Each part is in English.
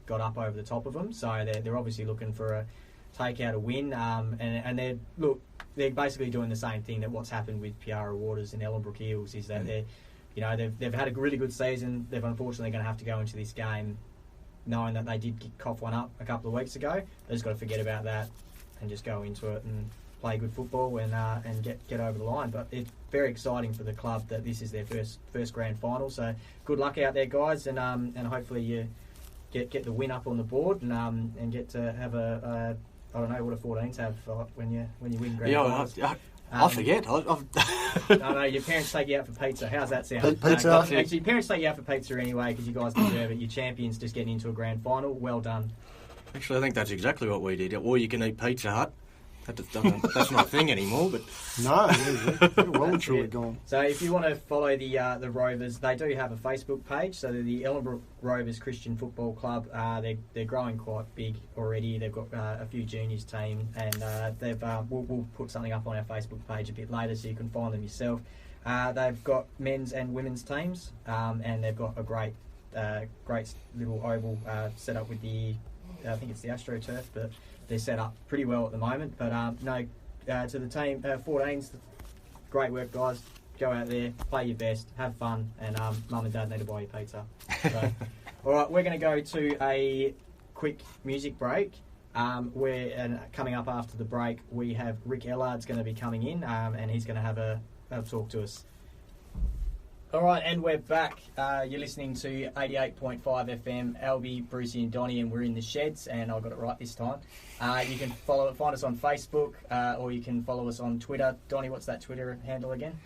got up over the top of them. So they're obviously looking for a take out a win. And they're basically doing the same thing that what's happened with Piara Waters and Ellenbrook Eels is that they've had a really good season. They're unfortunately going to have to go into this game knowing that they did cough one up a couple of weeks ago. They just got to forget about that and just go into it and play good football and get over the line. But it's very exciting for the club that this is their first grand final. So good luck out there, guys, and hopefully you get the win up on the board and get to have a I don't know what a 14s have when you win grand finals. I forget. No, your parents take you out for pizza. How's that sound? Pizza. Actually, your parents take you out for pizza anyway because you guys deserve it. Your champions just getting into a grand final. Well done. Actually, I think that's exactly what we did. Or you can eat Pizza Hut. That's not a thing anymore. But no, they're well and truly gone. So if you want to follow the Rovers, they do have a Facebook page. So they're the Ellenbrook Rovers Christian Football Club. They're growing quite big already. They've got a few juniors team, and we'll put something up on our Facebook page a bit later so you can find them yourself. They've got men's and women's teams, and they've got a great little oval set up with I think it's the AstroTurf, but they're set up pretty well at the moment. But to the team, 14s, great work, guys. Go out there, play your best, have fun, and mum and dad need to buy you pizza. So, all right, we're going to go to a quick music break. Coming up after the break, we have Rick Ellard's going to be coming in, and he's going to have a talk to us. All right, and we're back. You're listening to 88.5 FM, Alby, Brucey and Donny, and we're in the sheds, and I got it right this time. You can find us on Facebook, or you can follow us on Twitter. Donny, what's that Twitter handle again?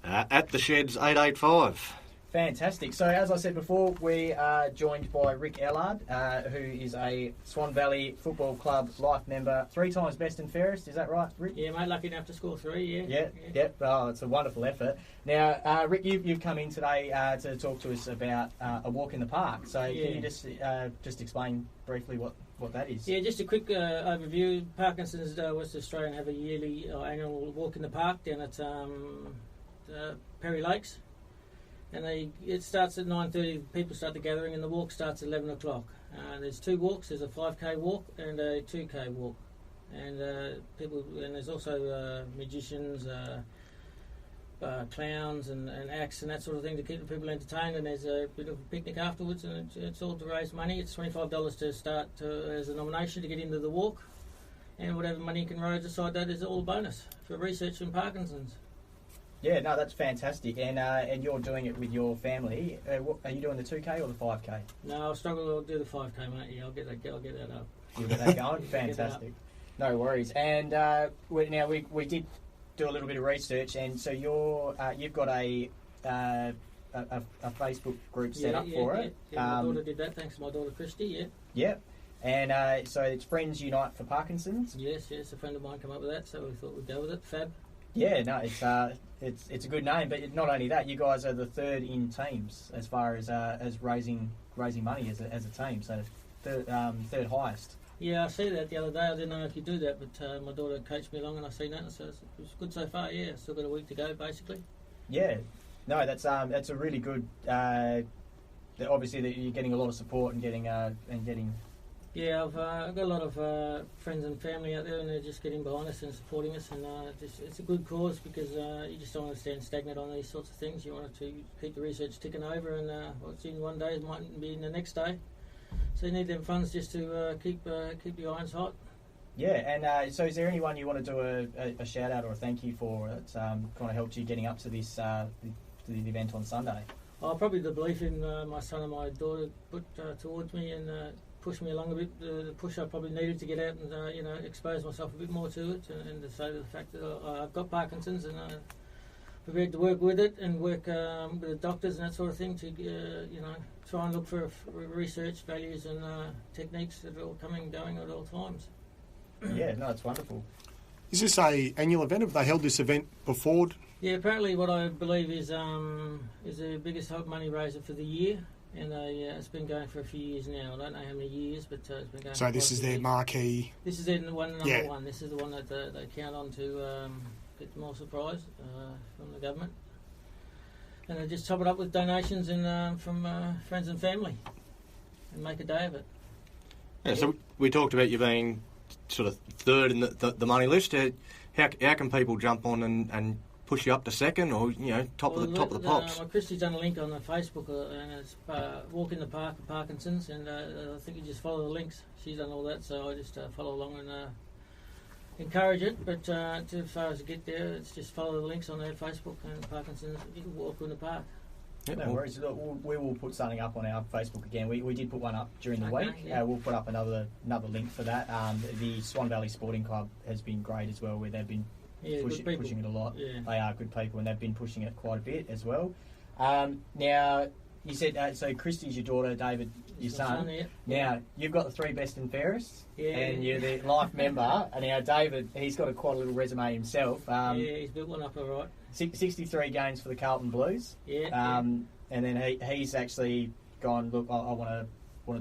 At the Sheds 885. Fantastic. So, as I said before, we are joined by Rick Ellard, who is a Swan Valley Football Club life member, 3 times best and fairest. Is that right, Rick? Yeah, mate, lucky enough to score 3, yeah. Yep. Oh, it's a wonderful effort. Now, Rick, you've come in today to talk to us about a walk in the park. So, can you just explain briefly what that is? Yeah, just a quick overview. Parkinson's West Australian have a yearly annual walk in the park down at Perry Lakes. And it starts at 9:30. People start the gathering, and the walk starts at 11 o'clock. There's 2 walks. There's a 5k walk and a 2k walk. And there's also magicians, clowns, and acts and that sort of thing to keep the people entertained. And there's a bit of a picnic afterwards, and it's all to raise money. It's $25 to start as a nomination to get into the walk, and whatever money you can raise aside that is all a bonus for research in Parkinson's. Yeah, no, that's fantastic, and you're doing it with your family. Are you doing the 2k or the 5k? No, I'll struggle to do the 5k, mate. Yeah, I'll get that up. You'll get that going. Fantastic. No worries. And we did do a little bit of research, and so you've got a Facebook group set up for it. Yeah, my daughter did that. Thanks to my daughter Christy. Yeah. Yep. And so it's Friends Unite for Parkinson's. Yes. A friend of mine came up with that, so we thought we'd go with it. Fab. Yeah, no, it's a good name, but not only that, you guys are the 3rd in teams as far as raising money as a team, so 3rd highest. Yeah, I see that the other day. I didn't know if you do that, but my daughter coached me along, and I seen that, so it was good so far. Yeah, still got a week to go, basically. Yeah, no, that's a really good. Obviously, that you're getting a lot of support and getting. Yeah, I've got a lot of friends and family out there, and they're just getting behind us and supporting us, and it's a good cause because you just don't want to stand stagnant on these sorts of things. You want to keep the research ticking over, and what's in one day mightn't be in the next day. So you need them funds just to keep the irons hot. Yeah, and so is there anyone you want to do a shout out or a thank you for that's kind of helped you getting up to this to the event on Sunday? Oh, probably the belief in my son and my daughter put towards me and pushed me along a bit. The push I probably needed to get out and expose myself a bit more to it, and to say the fact that I've got Parkinson's and prepared to work with it and work with the doctors and that sort of thing to try and look for research values and techniques that are all coming and going at all times. Yeah, no, it's wonderful. Is this a annual event? Have they held this event before? Yeah, apparently what I believe is the biggest money raiser for the year, and it's been going for a few years now. I don't know how many years, but it's been going. So this is their marquee. This is their number one. This is the one that they count on to get more surprise from the government, and they just top it up with donations and from friends and family, and make a day of it. Yeah, so we talked about you being sort of third in the money list. How can people jump on and push you up to second, or top of the pops? Christy's done a link on the Facebook, and it's Walk in the Park of Parkinson's, and I think you just follow the links. She's done all that, so I just follow along and encourage it. But as far as to get there, it's just follow the links on their Facebook and Parkinson's. You can walk in the park. Yep. No worries. Look, we will put something up on our Facebook again. We did put one up during the week. Yeah. We'll put up another link for that. The Swan Valley Sporting Club has been great as well, where they've been pushing it a lot. Yeah. They are good people, and they've been pushing it quite a bit as well. Now, you said, so Christy's your daughter, David, your son. Yeah. Now, you've got the 3 best and fairest, and you're the life member. And now, David, he's got quite a little resume himself. He's built one up all right. 63 games for the Carlton Blues. Yeah. And then he's actually gone, look, I want to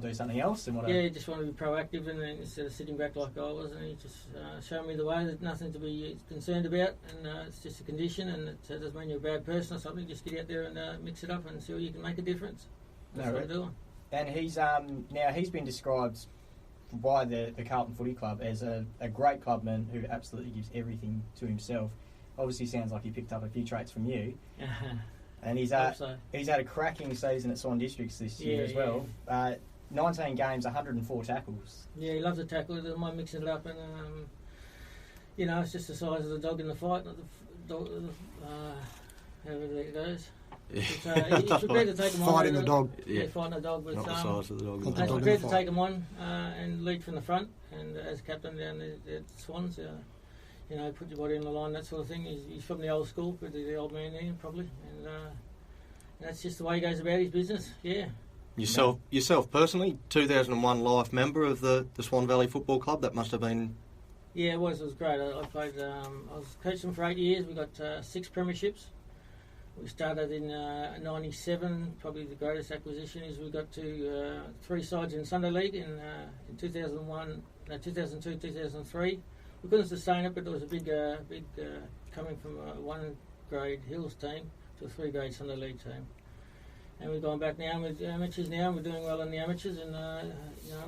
do something else. And he just want to be proactive, and then instead of sitting back like I was, and he just showed me the way. There's nothing to be concerned about, and it's just a condition, and it doesn't mean you're a bad person or something. Just get out there and mix it up and see where you can make a difference. That's what I'm doing. And he's been described by the Carlton Footy Club as a great clubman who absolutely gives everything to himself. Obviously, sounds like he picked up a few traits from you. And he's had a cracking season at Swan Districts this year as well. 19 games, 104 tackles. Yeah, he loves to tackle. He doesn't mind mixing it up, and it's just the size of the dog in the fight, not the dog. However it goes. He's prepared to take him on. Fighting the dog. Yeah, fighting the dog. But not the size of the dog. He's prepared to take him on and lead from the front, and as captain down the Swans. Put your body on the line, that sort of thing. He's from the old school, but the old man there, probably. And that's just the way he goes about his business, yeah. Yourself personally, 2001 life member of the Swan Valley Football Club, that must have been... Yeah, it was great. I played, I was coaching for 8 years. We got 6 premierships. We started in 97, probably the greatest acquisition is we got to 3 sides in Sunday League in 2001, 2002, 2003. We couldn't sustain it, but there was a big coming from a 1 grade Hills team to a 3 grade Sunday League team. And we've gone back now with amateurs now, and we're doing well in the amateurs, and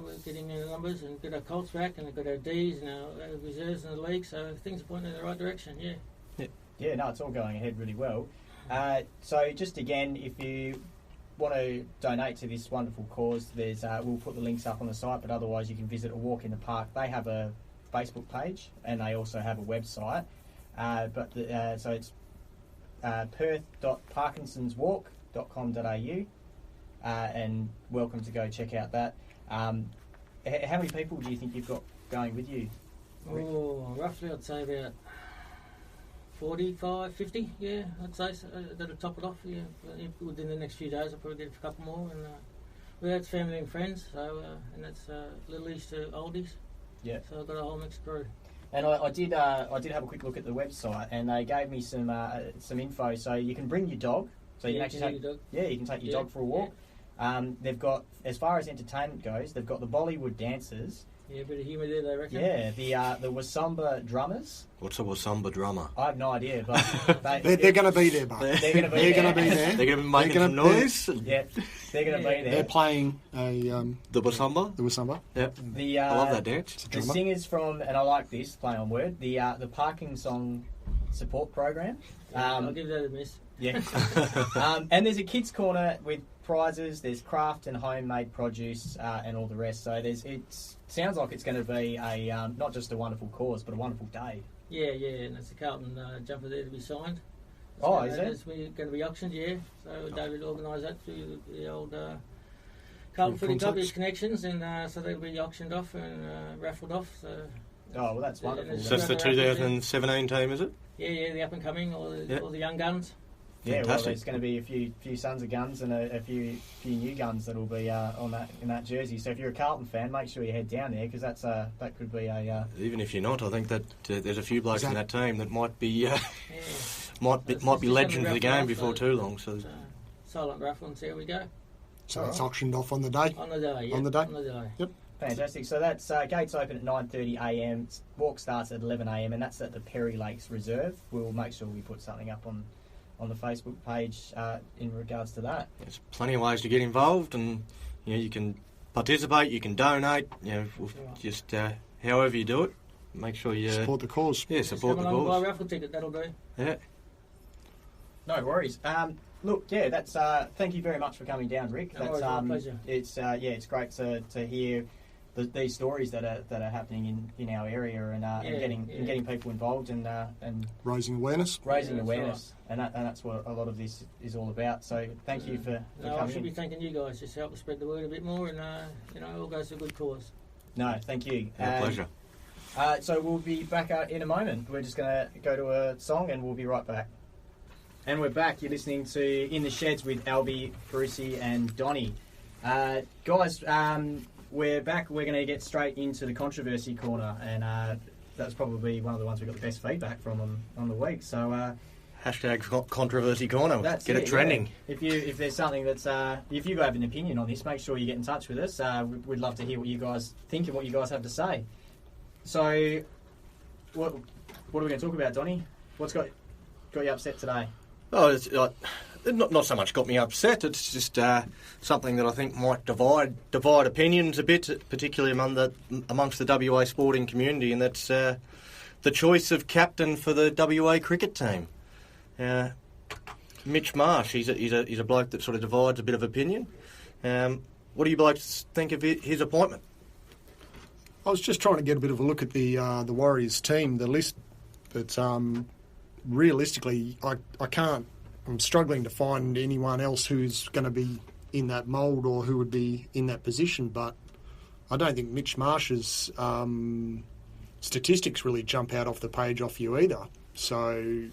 we're getting in the numbers and got our Colts back, and we've got our Ds and our reserves in the league, so things are pointing in the right direction, Yeah, no, it's all going ahead really well. So just again, if you want to donate to this wonderful cause, there's we'll put the links up on the site, but otherwise you can visit a Walk in the Park. They have a Facebook page, and they also have a website. So it's perth.parkinsonswalk.com.au, and welcome to go check out that. How many people do you think you've got going with you, Rick? Roughly I'd say about 45, 50, yeah, I'd say. So that'll top it off, yeah. Within the next few days I'll probably get a couple more, and that's family and friends, so and that's little east to oldies. Yeah. So I've got a whole mixed crew. And I did have a quick look at the website, and they gave me some info. So you can bring your dog. So you can actually take your dog. Yeah, you can take your dog for a walk. Yeah. They've got, as far as entertainment goes, they've got the Bollywood dancers. Yeah, a bit of humour there, they reckon. Yeah, the Wasamba drummers. What's a Wasamba drummer? I have no idea, but they're going to be there, mate. They're going to be there. They're going to be making some noise. Yeah, they're going to be there. They're playing the Wasamba. The Wasamba. Yep. I love that dance. The singers from, and I like this play on word, the Parkinson support program. I'll give that a miss. Yeah. And there's a kids corner with prizes. There's craft and homemade produce and all the rest. So it sounds like it's going to be a not just a wonderful cause, but a wonderful day. Yeah, and there's a Carlton jumper there to be signed. Is it? It's going to be auctioned, yeah. So David organised that through the old Carlton Footy Club, his connections, and so they'll be auctioned off and raffled off. So. Oh, well, that's wonderful. So it's the 2017 team, is it? Yeah, the up and coming, all the young guns. Yeah, fantastic. Well, there's going to be a few sons of guns and a few new guns that'll be in that jersey. So if you're a Carlton fan, make sure you head down there, because that could be a. Even if you're not, I think that there's a few blokes in that team that might be might be legends of the game before too long. So silent raffle and see how we go. So it's auctioned off on the day. On the day. Yeah. On the day. Yep. Fantastic. So that's gates open at 9:30 a.m. Walk starts at 11 a.m. and that's at the Perry Lakes Reserve. We'll make sure we put something up on the Facebook page in regards to that. There's plenty of ways to get involved, and you can participate, you can donate. Just however you do it, make sure you support the cause. Yeah, support the Come along and buy a cause. raffle ticket, that'll do. Yeah. No worries. Look, yeah, that's. Thank you very much for coming down, Rick. No That's worries, my pleasure. it's great to hear these stories that are happening in our area and getting people involved and Raising awareness. raising that's awareness, and that's what a lot of this is all about. So thank you for No, I coming should be in. thanking you guys. Just help spread the word a bit more, and it all goes to a good cause. No, thank you. My pleasure. So we'll be back in a moment. We're just going to go to a song and we'll be right back. And we're back. You're listening to In the Sheds with Alby, Brucey and Donny. Guys, we're back. We're going to get straight into the controversy corner. And that's probably one of the ones we got the best feedback from on the week. So Hashtag controversy corner. that's Get it trending. Yeah. If there's something that's... if you have an opinion on this, make sure you get in touch with us. We'd love to hear what you guys think and what you guys have to say. So, what are we going to talk about, Donny? What's got you upset today? Oh, it's not so much got me upset. It's just something that I think might divide opinions a bit, particularly amongst the WA sporting community, and that's the choice of captain for the WA cricket team. Mitch Marsh, he's a bloke that sort of divides a bit of opinion. What do you blokes think of his appointment? I was just trying to get a bit of a look at the Warriors team, the list, but realistically, I can't. I'm struggling to find anyone else who's going to be in that mould or who would be in that position. But I don't think Mitch Marsh's statistics really jump out off the page off you either. So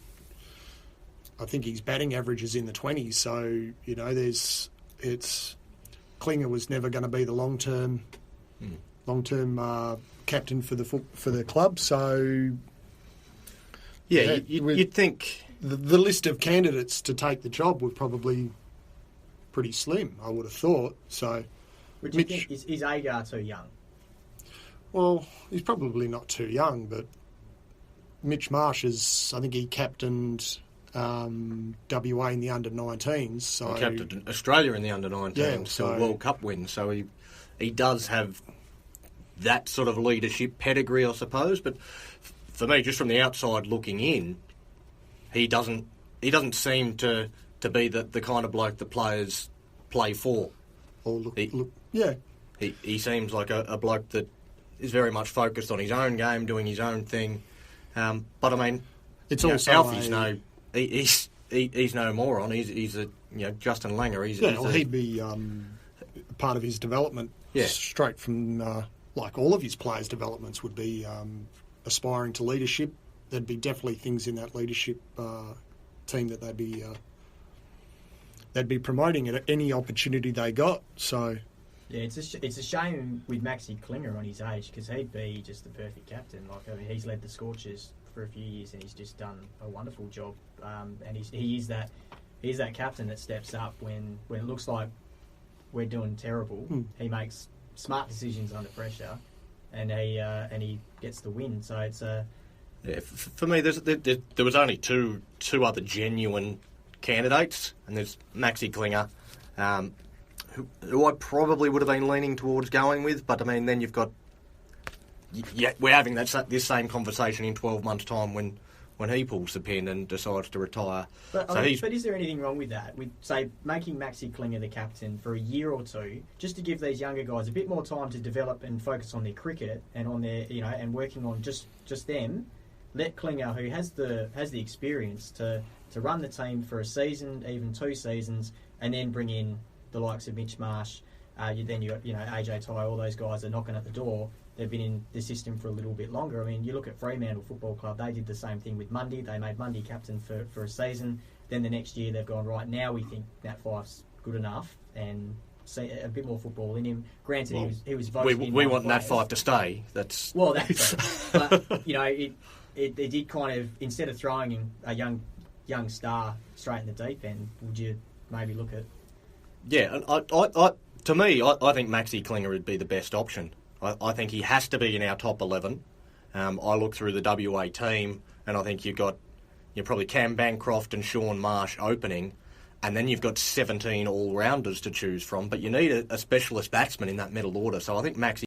I think his batting average is in the 20s. So Klinger was never going to be the long-term captain for the club. So you'd think the list of candidates to take the job were probably pretty slim, I would have thought. So, Would you think is Agar too young? Well, he's probably not too young, but Mitch Marsh I think he captained WA in the under-19s. So he captained Australia in the under-19s, Yeah, so a World Cup win. So he does have that sort of leadership pedigree, I suppose. But for me, just from the outside looking in, he doesn't seem to be the kind of bloke that players play for. He seems like a bloke that is very much focused on his own game, doing his own thing. But I mean, it's also Alfie's he's no moron. He's a Justin Langer. He'd be part of his development. Yeah. Straight from like all of his players' developments would be aspiring to leadership. There'd be definitely things in that leadership team that they'd be promoting at any opportunity they got. So. Yeah, it's a shame with Maxi Klinger on his age because he'd be just the perfect captain. He's led the Scorchers for a few years and he's just done a wonderful job. And he's that captain that steps up when it looks like we're doing terrible. He makes smart decisions under pressure, and he gets the win. So it's for me, there was only two other genuine candidates, and there's Maxi Klinger. Who I probably would have been leaning towards going with, but I mean, then you've got... Yeah, we're having this same conversation in 12 months' time when he pulls the pin and decides to retire. But is there anything wrong with that? With, say, making Maxi Klinger the captain for a year or two, just to give these younger guys a bit more time to develop and focus on their cricket and on their, and working on just them. Let Klinger, who has the experience to run the team for a season, even 2 seasons, and then bring in the likes of Mitch Marsh, you got AJ Ty, all those guys are knocking at the door. They've been in the system for a little bit longer. I mean, you look at Fremantle Football Club, they did the same thing with Mundy. They made Mundy captain for a season. Then the next year they've gone, right, now we think Nat Fyfe's good enough and see a bit more football in him. Granted, he was voted in. We want Nat Fyfe to stay. That's but it did kind of, instead of throwing in a young star straight in the deep end, would you maybe look at? Yeah, to me, I think Maxi Klinger would be the best option. I think he has to be in our top 11. I look through the WA team, and I think you've probably Cam Bancroft and Sean Marsh opening, and then you've got 17 all-rounders to choose from, but you need a specialist batsman in that middle order. So I think Maxi